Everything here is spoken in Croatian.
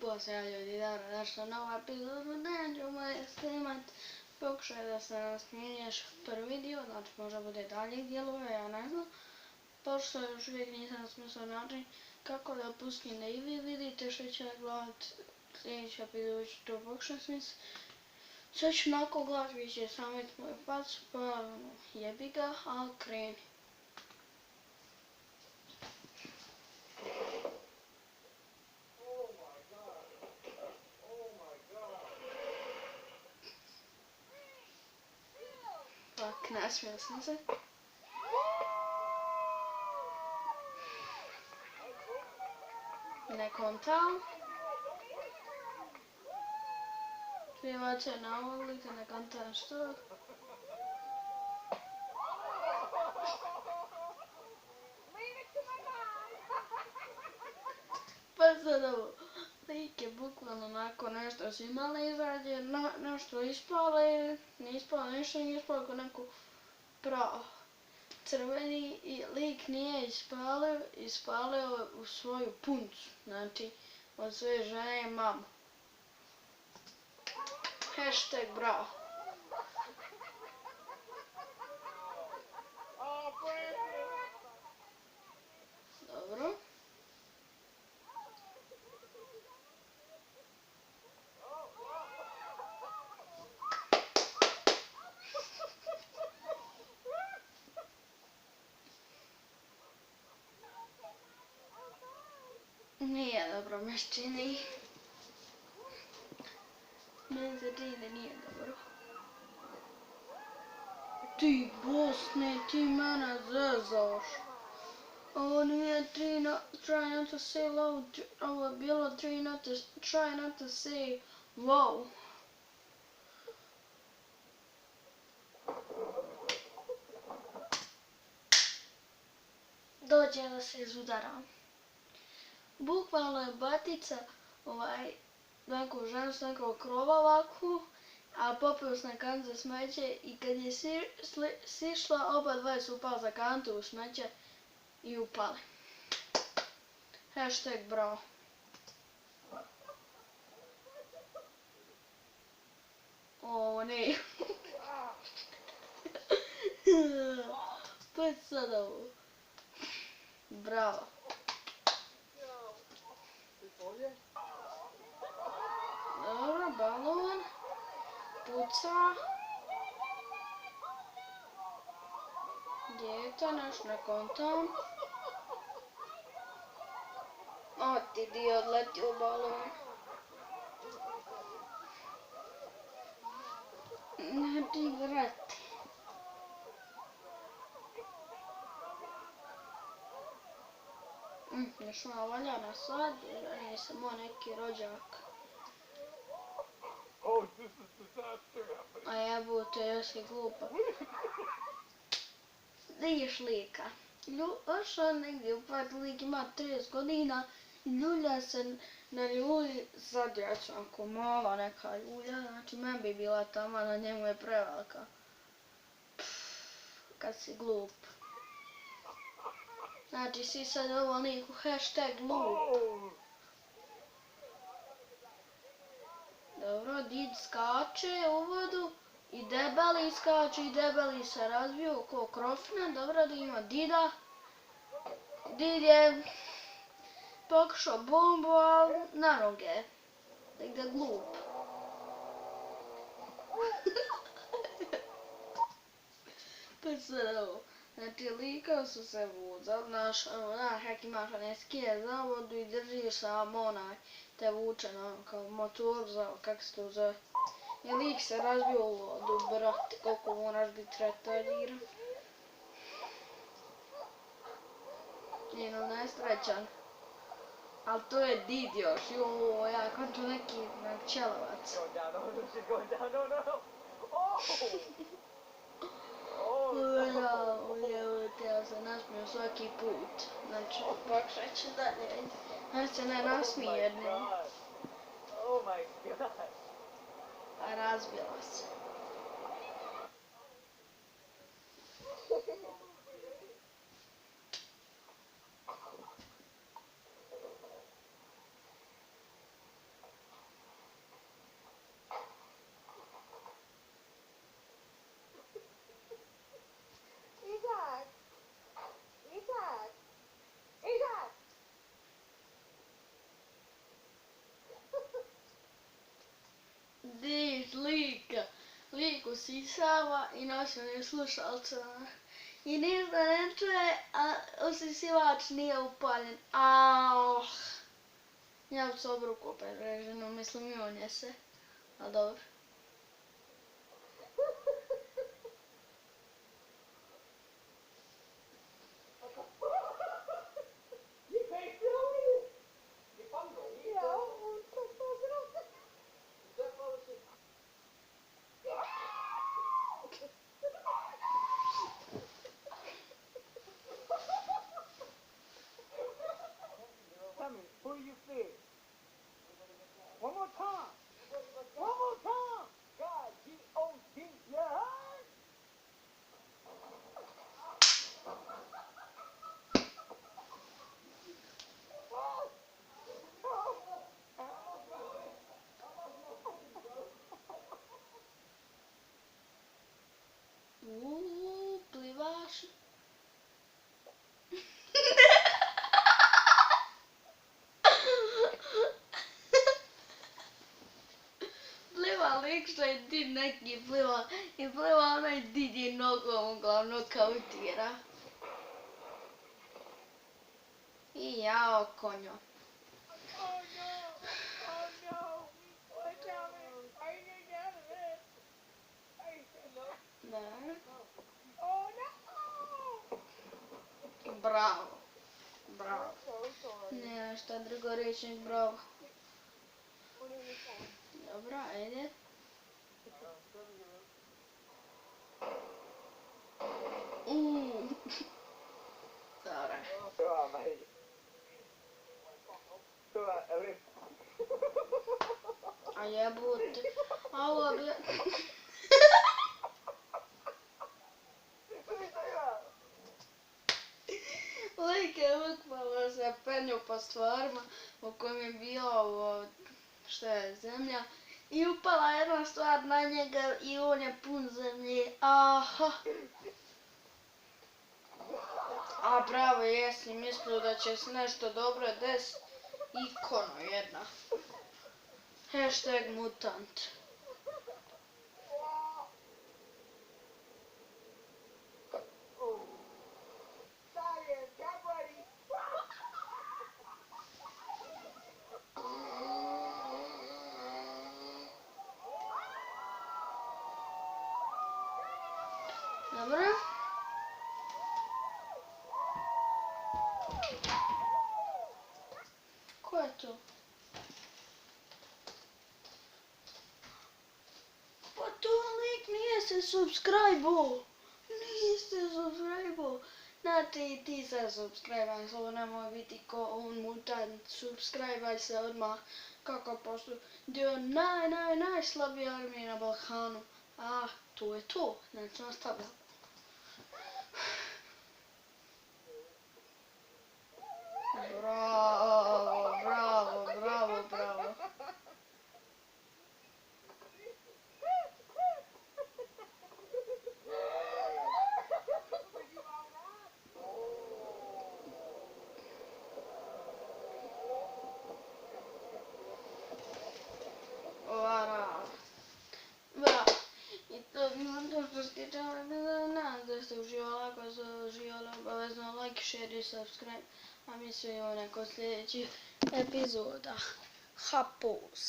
pozdrav ljudi, dobrodošli u novu epizodu. Danas ćemo snimat pokušaj da se nasmiješ prvi dio, znači možda bude daljih dijelova, ja ne znam. Pošto još uvijek nisam smislio način kako da pustim da i vi vidite što će gledat. Sljedeći epizod ću to pokušati smisliti. Sve ću onako gledat, vi će samo vidjeti moju facu, pa jebi ga, ali kreni. Fuck, nasmijao sam se. Ne kontam. Pjevač je na ulici, ne kontam što. Pa sad ovo, lik je bukvalno onako nešto s imala izađe, nešto ispale, ne ispale, nešto nije ispalo kao neko pravo. Crveni i lik nije ispalio u svoju puncu, znači od svoje žene i mamu. Hashtag bravo. Dobro. Nije dobro, me čini. Meni se čini da nije dobro. Ti Bosne, ti mene zezaš. Ovo nije try not to say loud, ovo je bilo try not to say wow. Dođe da se izudaram. Bukvalno je batica neku ženu s nekog krova ovako, a popio s na kantu za smeće i kad je sišla, oba dvoje su upali za kantu u smeće i upali. Hashtag bravo. O ne. Pa je sad ovo. Bravo. Dobro, balon. Puca. Gdje je to naš na kontom? O, ti di odletio balon. Ne ti vrati. Još malo valja na sad, nisam o neki rođak. A jebote, jesi glupa. Vidiš lika. Došao negdje upad, lik ima 30 godina i ljulja se na ljulji za djecu, ako mala neka ljulja, znači meni bi bila tamo, na njemu je prevelika. Kad si glup. Znači si sad ovo liku hashtag glup. Dobro, did skače u vodu i debeli skače i debeli se razbio ko krofna. Dobro da ima dida. Did je pokušao bombu, ali na noge. Da je glup. Pa sad ovo. Znači lika su se vuzali, kak imaš one skije za vodu i držiš samo te vuče kao motor za, kak se to zove. I lik se razbio u vodu, brate, koliko moraš biti retardiran. Njeno nesrećan. Ali to je did još, joj, ja konču neki čelovac. Ja se nasmiju svaki put. Znači, pokušat ću dalje. Ja se ne nasmiju jednom. A razbila se. usisava i nosi onim slušalcima. I ništa ne čuje, a usisivač nije upaljen. Auh. Ja u sobu ruku opet vreženo, mislim i on je se. A dobro. Tell me, who do you fear? One more time. One more time. God, G-O-D, you heard? Plivaš. Pliva lik što je did neki pliva i pliva onaj did je nogom uglavnom kautira. I jao konjo. Oh no! Oh no! What's happening? I need out of this. Da. Oh no! Bravo. Bravo. I'm so sorry. Nema šta drugo reći nego bravo. What are you saying? Dobro, ajde. Dobra. Hyvä, mate. Hyvä, eli... A jebote. A ovo bi... Lik je bukvalno se penio po stvarima u kojem je bila ovo, šta je, zemlja. I upala jedna stvar na njega i on je pun zemlje. Aha. A bravo, jesi mislio da će se nešto dobro desiti. Ikono jedna. Hashtag mutant. Science, get ready! Dobro. Ko je to? Pa to lik nije se subscribe-o. Nije se subscribe-o. Znate, ti se subscribe-aj, ovo nemoj biti ko on mutant. Subscribe-aj se odmah kako pošto dio najslabije armije na Balkanu. A, to je to. Znači, nastavljamo. Bravo, bravo, bravo, bravo. Bravo. I to bi vam to što ste čuli, nadam da ste uživali, ako ste uživali obavezno like, share i subscribe, a mi se vidimo neko sljedećih epizoda. Hapus.